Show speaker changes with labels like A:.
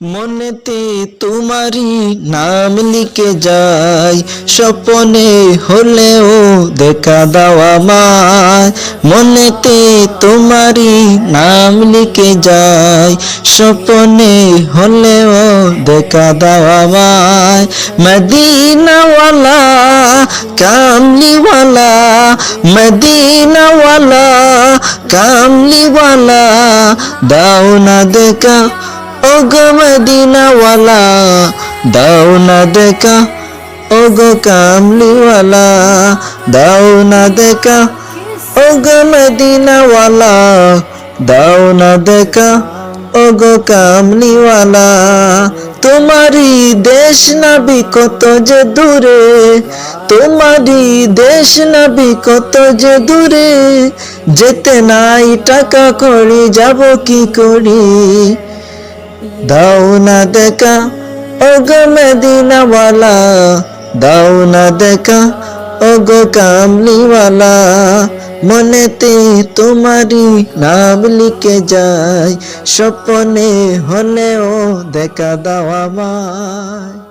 A: মনেতে তোমারই নাম লিখে যাই, স্বপ্নে হলেও দেখা দাও আমায়। মনেতে তোমারই নাম লিখে যাই, স্বপ্নে হলেও দেখা দাও আমায়। মদিনাওয়ালা কামলিওয়ালা, মদিনাওয়ালা কামলিওয়ালা, দাও না দেখা ওগো মদিনাওয়ালা, দাও না দেখা ওগো কামলিওয়ালা, দাও না দেখা ওগো মদিনাওয়ালা, দাও না দেখা ওগো কামলিওয়ালা। তোমারই দেশ নবী কত যে দূরে, তোমারই দেশ নবী কত যে দূরে, যেতে নাই টাকা কড়ি যাব কি করি, দাও না দেখা ওগো মদিনাওয়ালা, দাও না দেখা ওগো কামলিওয়ালা। মনেতে তোমারই নাম লিখে যাই, স্বপ্নে হলেও দেখা দাও আমায়।